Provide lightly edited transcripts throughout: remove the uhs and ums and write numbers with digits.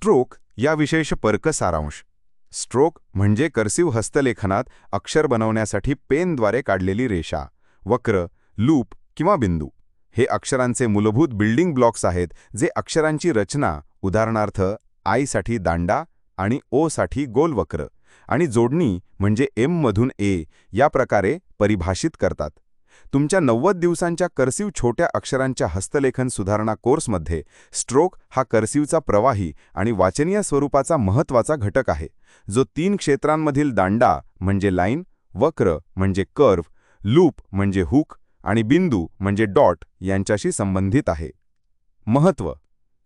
Stroke या विशेष परक सारांश. स्ट्रोक म्हणजे कर्सिव्ह हस्तलेखनात अक्षर बनवण्यासाठी पेनद्वारे काढलेली रेषा, वक्र, लूप किंवा बिंदू. हे अक्षरांचे मूलभूत बिल्डिंग ब्लॉक्स आहेत जे अक्षरांची रचना, उदाहरणार्थ आय साठी दांडा आणि ओ साठी गोल वक्र, आणि जोडणी म्हणजे एम मधून ए या प्रकारे परिभाषित करतात. तुमच्या 90 दिवसांच्या कर्सिव्ह छोट्या अक्षरांच्या हस्तलेखन सुधारणा कोर्समध्ये स्ट्रोक हा कर्सिव्हचा प्रवाही आणि वाचनीय स्वरूपाचा महत्त्वाचा घटक आहे, जो 3 क्षेत्रांमधील दांडा म्हणजे लाईन, वक्र म्हणजे कर्व, लूप म्हणजे हुक आणि बिंदू म्हणजे डॉट यांच्याशी संबंधित आहे. महत्त्व.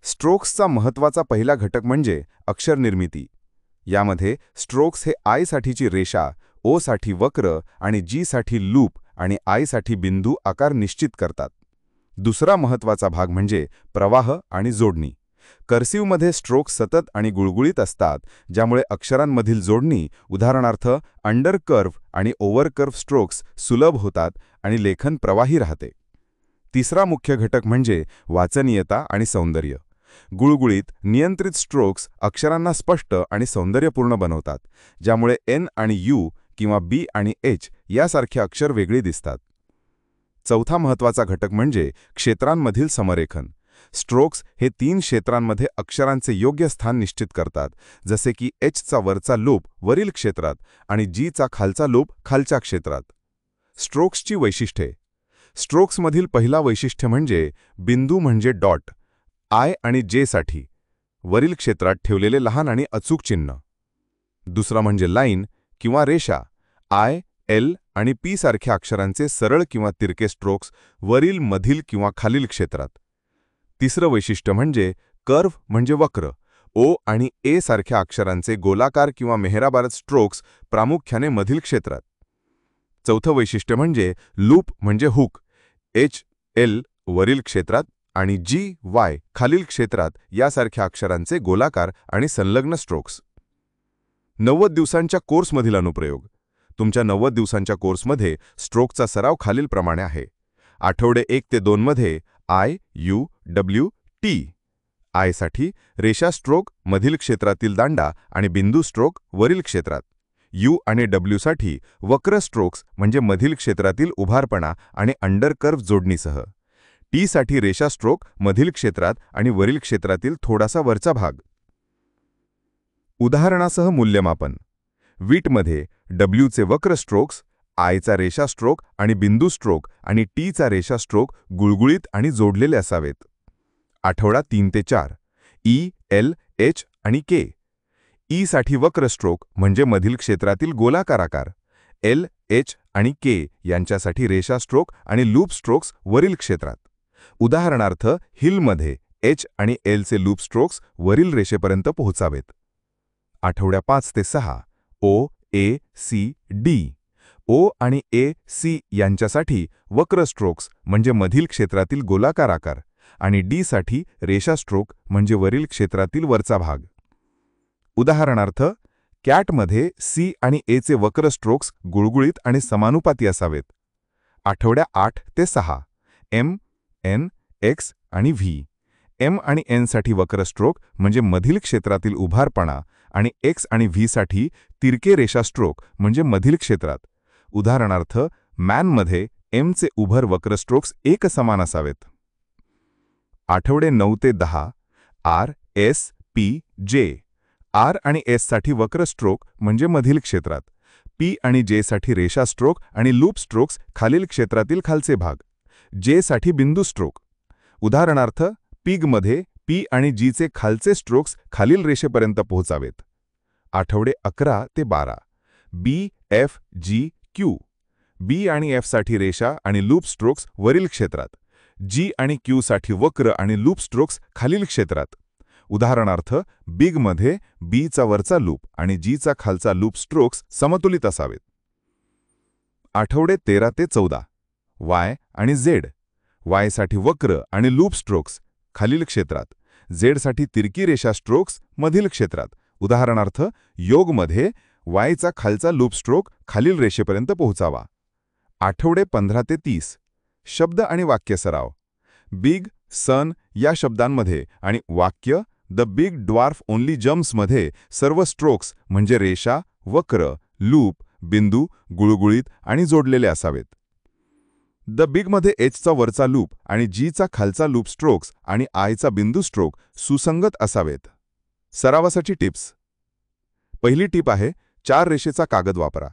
स्ट्रोक्सचा महत्त्वाचा पहिला घटक म्हणजे अक्षर निर्मिती. यामध्ये स्ट्रोक्स हे आय साठीची रेषा, ओ साठी वक्र आणि जी साठी लूप आणि आय साठी बिंदू आकार निश्चित करतात. दुसरा महत्त्वाचा भाग म्हणजे प्रवाह आणि जोडणी. कर्सिव्हमध्ये स्ट्रोक्स सतत आणि गुळगुळीत असतात, ज्यामुळे अक्षरांमधील जोडणी, उदाहरणार्थ अंडर कर्व्ह आणि ओव्हर कर्व्ह स्ट्रोक्स सुलभ होतात आणि लेखन प्रवाही राहते. तिसरा मुख्य घटक म्हणजे वाचनीयता आणि सौंदर्य. गुळगुळीत, नियंत्रित स्ट्रोक्स अक्षरांना स्पष्ट आणि सौंदर्यपूर्ण बनवतात, ज्यामुळे एन आणि यू किंवा बी आणि एच यासारखे अक्षर वेगळी दिसतात. चौथा महत्त्वाचा घटक म्हणजे क्षेत्रांमधील समरेखन. स्ट्रोक्स हे 3 क्षेत्रांमध्ये अक्षरांचे योग्य स्थान निश्चित करतात, जसे की एचचा वरचा लूप वरील क्षेत्रात आणि जीचा खालचा लूप खालच्या क्षेत्रात. स्ट्रोक्सची वैशिष्ट्ये. स्ट्रोक्समधील पहिला वैशिष्ट्य म्हणजे बिंदू म्हणजे डॉट, आय आणि जे साठी वरील क्षेत्रात ठेवलेले लहान आणि अचूक चिन्ह. दुसरा म्हणजे लाईन किंवा रेषा, आय, एल आणि पी सारख्या अक्षरांचे सरळ किंवा तिरके स्ट्रोक्स वरील, मधील किंवा खालील क्षेत्रात. तिसरं वैशिष्ट्य म्हणजे कर्व्ह म्हणजे वक्र, ओ आणि ए सारख्या अक्षरांचे गोलाकार किंवा मेहराबारत स्ट्रोक्स प्रामुख्याने मधील क्षेत्रात. चौथं वैशिष्ट्य म्हणजे लूप म्हणजे हुक, एच, एल वरील क्षेत्रात आणि जी, वाय खालील क्षेत्रात यासारख्या अक्षरांचे गोलाकार आणि संलग्न स्ट्रोक्स. 90 दिवसांच्या कोर्समधील अनुप्रयोग. तुमच्या 90 दिवसांच्या कोर्समध्ये स्ट्रोकचा सराव खालीलप्रमाणे आहे. आठवडे 1 ते 2 मध्ये I, you, W, T. I साठी रेषा स्ट्रोक, मधील क्षेत्रातील दांडा आणि बिंदू स्ट्रोक वरील क्षेत्रात. यू आणि डब्ल्यू साठी वक्र स्ट्रोक्स म्हणजे मधील क्षेत्रातील उभारपणा आणि अंडर कर्व्ह जोडणीसह. टी साठी रेषा स्ट्रोक मधील क्षेत्रात आणि वरील क्षेत्रातील थोडासा वरचा भाग. उदाहरणासह मूल्यमापन. वीटमध्ये डब्ल्यूचे वक्र स्ट्रोक्स, आयचा रेषा स्ट्रोक आणि बिंदू स्ट्रोक आणि टीचा रेषा स्ट्रोक गुळगुळीत आणि जोडलेले असावेत. आठवडा 3 ते 4. ई, एल, एच आणि के. ई साठी वक्र स्ट्रोक म्हणजे मधील क्षेत्रातील गोलाकार आकार. एल, एच आणि के यांच्यासाठी रेषा स्ट्रोक आणि लूप स्ट्रोक्स वरील क्षेत्रात. उदाहरणार्थ हिलमध्ये एच आणि एलचे लूप स्ट्रोक्स वरील रेषेपर्यंत पोहोचावेत. आठवड्या 5 ते 6. ओ, ए, सी, डी. ओ आणि ए, सी यांच्यासाठी वक्र स्ट्रोक्स म्हणजे मधील क्षेत्रातील गोलाकार आकार आणि डी साठी रेषा स्ट्रोक म्हणजे वरील क्षेत्रातील वरचा भाग. उदाहरणार्थ कॅटमध्ये सी आणि एचे वक्र स्ट्रोक्स गुळगुळीत आणि समानुपाती असावेत. आठवड्या 8 ते 6. एम, एन, एक्स आणि व्ही. एम आणि एन साठी वक्र स्ट्रोक म्हणजे मधील क्षेत्रातील उभारपणा आणि एक्स आणि व्ही साठी तिरके रेषा स्ट्रोक म्हणजे मधील क्षेत्रात. उदाहरणार्थ मॅनमध्ये एमचे उभर वक्र स्ट्रोक्स एकसमान असावेत. आठवडे 9 ते 10. आर, एस, पी, जे. आर आणि एस साठी वक्र स्ट्रोक म्हणजे मधील क्षेत्रात. पी आणि जे साठी रेषा स्ट्रोक आणि लूप स्ट्रोक्स खालील क्षेत्रातील खालचे भाग. जे साठी बिंदू स्ट्रोक. उदाहरणार्थ पिगमध्ये पी आणि जीचे खालचे स्ट्रोक्स खालील रेषेपर्यंत पोहोचावेत. आठवडे 11 ते 12. बी, एफ, जी, क्यू. बी आणि एफ साठी रेषा आणि लूप स्ट्रोक्स वरील क्षेत्रात. जी आणि क्यू साठी वक्र आणि लूप स्ट्रोक्स खालील क्षेत्रात. उदाहरणार्थ बिगमध्ये बीचा वरचा लूप आणि जीचा खालचा लूप स्ट्रोक्स समतुलित असावेत. आठवडे 13 ते 14. वाय आणि झेड. वाय साठी वक्र आणि लूप स्ट्रोक्स खालील क्षेत्रात. झेड साठी तिरकी रेषा स्ट्रोक्स मधील क्षेत्रात. उदाहरणार्थ योगमध्ये वायचा खालचा लूप स्ट्रोक खालील रेषेपर्यंत पोहोचावा. आठवडे 15 ते 30. शब्द आणि वाक्य सराव. बिग, सन या शब्दांमध्ये आणि वाक्य द बिग ड्वार्फ ओनली जम्प्समध्ये सर्व स्ट्रोक्स म्हणजे रेषा, वक्र, लूप, बिंदू, गुळगुळीत आणि जोडलेले असावेत. द बिगमध्ये एचचा वरचा लूप आणि जीचा खालचा लूप स्ट्रोक्स आणि आयचा बिंदू स्ट्रोक सुसंगत असावेत. सरावासाठी टिप्स. पहिली टीप आहे 4 रेषेचा कागद वापरा.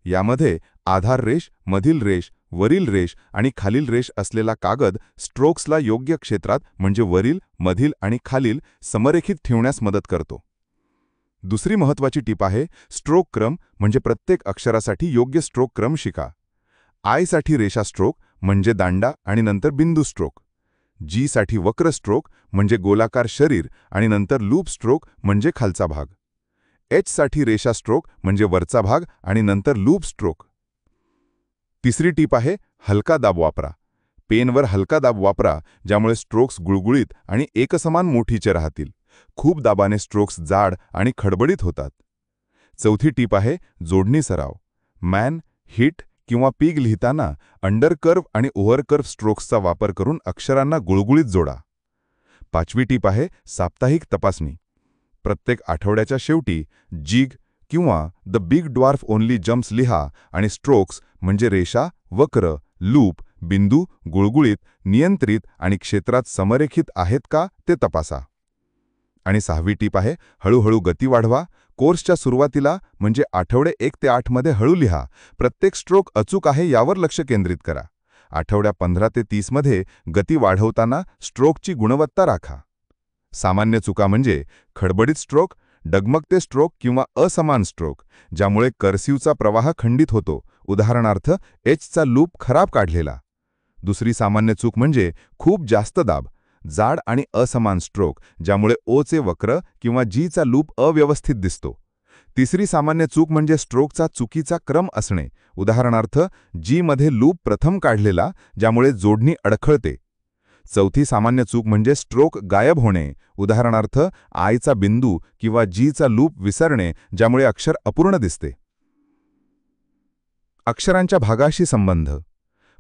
यामध्ये आधार रेष, मधील रेष, वरील रेष आणि खालील रेष असलेला कागद स्ट्रोक्सला योग्य क्षेत्रात म्हणजे वरील, मधील आणि खालील समरेखित ठेवण्यास मदत करतो. दुसरी महत्त्वाची टीप आहे स्ट्रोक क्रम म्हणजे प्रत्येक अक्षरासाठी योग्य स्ट्रोक क्रम शिका. आयसाठी रेषा स्ट्रोक म्हणजे दांडा आणि नंतर बिंदू स्ट्रोक. जीसाठी वक्र स्ट्रोक म्हणजे गोलाकार शरीर आणि नंतर लूप स्ट्रोक म्हणजे खालचा भाग. एचसाठी रेषा स्ट्रोक म्हणजे वरचा भाग आणि नंतर लूप स्ट्रोक. तिसरी टीप आहे हलका दाब वापरा. पेनवर हलका दाब वापरा, ज्यामुळे स्ट्रोक्स गुळगुळीत आणि एकसमान मोठीचे राहतील. खूप दाबाने स्ट्रोक्स जाड आणि खडबडीत होतात. चौथी टीप आहे जोडणी सराव. मॅन, हिट किंवा पिग लिहिताना अंडरकर्व आणि ओव्हरकर्व स्ट्रोक्सचा वापर करून अक्षरांना गुळगुळीत जोडा. पाचवी टीप आहे साप्ताहिक तपासणी. प्रत्येक आठवड्याच्या शेवटी जिग किंवा the big dwarf only jumps लिहा आणि स्ट्रोक्स म्हणजे रेषा, वक्र, लूप, बिंदू, गुळगुळीत, नियंत्रित आणि क्षेत्रात समरेखित आहेत का ते तपासा. आणि सहावी टीप आहे हळूहळू गती वाढवा. कोर्सच्या सुरुवातीला म्हणजे आठवडे 1 ते 8 मध्ये हळू लिहा. प्रत्येक स्ट्रोक अचूक आहे यावर लक्ष केंद्रित करा. आठवड्या 15 ते 30 मध्ये गती वाढवताना स्ट्रोकची गुणवत्ता राखा. सामान्य चुका म्हणजे खडबडीत स्ट्रोक, डगमगते स्ट्रोक किंवा असमान स्ट्रोक, ज्यामुळे कर्सिव्हचा प्रवाह खंडित होतो. उदाहरणार्थ एचचा लूप खराब काढलेला. दुसरी सामान्य चूक म्हणजे खूप जास्त दाब, जाड आणि असमान स्ट्रोक, ज्यामुळे ओचे वक्र किंवा जीचा लूप अव्यवस्थित दिसतो. तिसरी सामान्य चूक म्हणजे स्ट्रोकचा चुकीचा क्रम असणे. उदाहरणार्थ जी मध्ये लूप प्रथम काढलेला, ज्यामुळे जोडणी अडखळते. चौथी सामान्य चूक म्हणजे स्ट्रोक गायब होणे. उदाहरणार्थ आयचा बिंदू किंवा जीचा लूप विसरणे, ज्यामुळे अक्षर अपूर्ण दिसते. अक्षरांच्या भागाशी संबंध.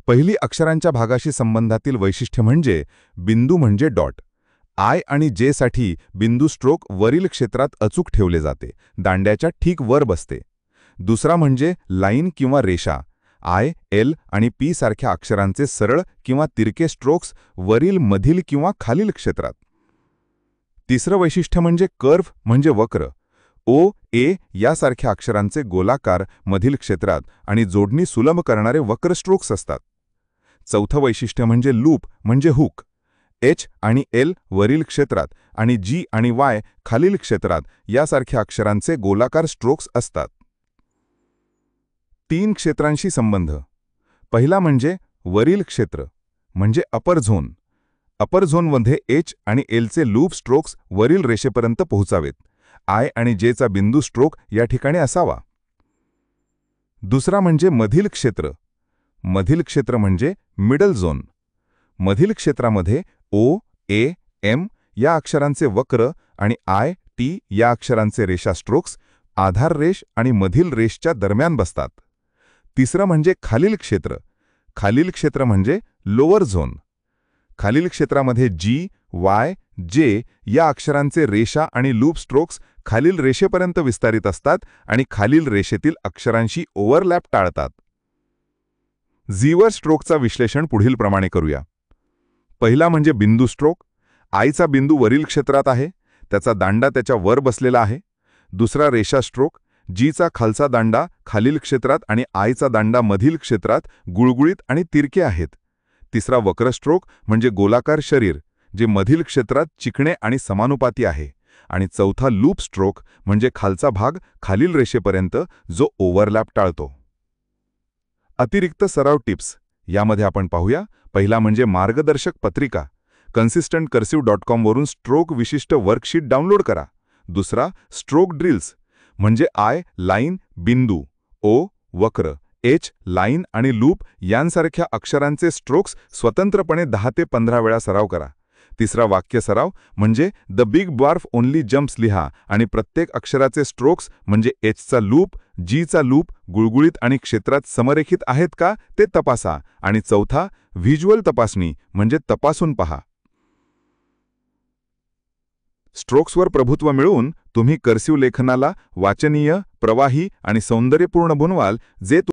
पहिली अक्षरांच्या भागाशी संबंधातील वैशिष्ट्य म्हणजे बिंदू म्हणजे डॉट. आय आणि जेसाठी बिंदू स्ट्रोक वरील क्षेत्रात अचूक ठेवले जाते, दांड्याच्या ठीक वर बसते. दुसरा म्हणजे लाईन किंवा रेषा. आय, एल आणि पी सारख्या अक्षरांचे सरळ किंवा तिरके स्ट्रोक्स वरील, मधील किंवा खालील क्षेत्रात. तिसरं वैशिष्ट्य म्हणजे कर्व म्हणजे वक्र. ओ, ए यासारख्या अक्षरांचे गोलाकार मधील क्षेत्रात आणि जोडणी सुलभ करणारे वक्र स्ट्रोक्स असतात. चौथं वैशिष्ट्य म्हणजे लूप म्हणजे हुक. एच आणि एल वरील क्षेत्रात आणि जी आणि वाय खालील क्षेत्रात यासारख्या अक्षरांचे गोलाकार स्ट्रोक्स असतात. 3 क्षेत्रांशी संबंध. पहिला म्हणजे वरील क्षेत्र म्हणजे अपर झोन. अपर झोनमध्ये एच आणि एलचे लूप स्ट्रोक्स वरील रेषेपर्यंत पोहोचावेत. आय आणि जेचा बिंदू स्ट्रोक या ठिकाणी असावा. दुसरा म्हणजे मधील क्षेत्र. मधील क्षेत्र म्हणजे मिडल झोन. मधील क्षेत्रामध्ये ओ, ए, एम या अक्षरांचे वक्र आणि आय, टी या अक्षरांचे रेषा स्ट्रोक्स आधार रेष आणि मधील रेषच्या दरम्यान बसतात. तिसरं म्हणजे खालील क्षेत्र. खालील क्षेत्र म्हणजे लोअर झोन. खालील क्षेत्रामध्ये जी, वाय, जे या अक्षरांचे रेषा आणि लूप स्ट्रोक्स खालील रेषेपर्यंत विस्तारित असतात आणि खालील रेषेतील अक्षरांशी ओव्हरलॅप टाळतात. झीवर स्ट्रोकचा विश्लेषण पुढीलप्रमाणे करूया. पहिला म्हणजे बिंदू स्ट्रोक. आयचा बिंदू वरील क्षेत्रात आहे, त्याचा दांडा त्याच्या वर बसलेला आहे. दुसरा रेषा स्ट्रोक. जीचा खालचा दांडा खालील क्षेत्रात आणि आयचा दांडा मधील क्षेत्रात गुळगुळीत आणि तिरके आहेत. तिसरा वक्र स्ट्रोक म्हणजे गोलाकार शरीर, जे मधील क्षेत्रात चिकणे आणि समानुपाती आहे. आणि चौथा लूप स्ट्रोक म्हणजे खालचा भाग खालील रेषेपर्यंत, जो ओव्हरलॅप टाळतो. अतिरिक्त सराव टिप्स यामध्ये आपण पाहूया. पहिला म्हणजे मार्गदर्शक पत्रिका. consistentcursive.com वरून स्ट्रोक विशिष्ट वर्कशीट डाउनलोड करा. दुसरा स्ट्रोक ड्रिल्स म्हणजे आय, लाईन, बिंदू, ओ, वक्र, एच, लाईन आणि लूप यांसारख्या अक्षरांचे स्ट्रोक्स स्वतंत्रपणे 10 ते 15 वेळा सराव करा. तिसरा वाक्य सराव म्हणजे the big dwarf only jumps लिहा आणि प्रत्येक अक्षराचे स्ट्रोक्स म्हणजे एचचा लूप, जीचा लूप गुळगुळीत आणि क्षेत्रात समरेखित आहेत का ते तपासा. आणि चौथा व्हिज्युअल तपासणी म्हणजे तपासून पहा. स्ट्रोक्सवर प्रभुत्व मिळवून तुम्ही कर्सिव्ह लेखनाला वाचनीय, प्रवाही आणि सौंदर्यपूर्ण बनवाल, जे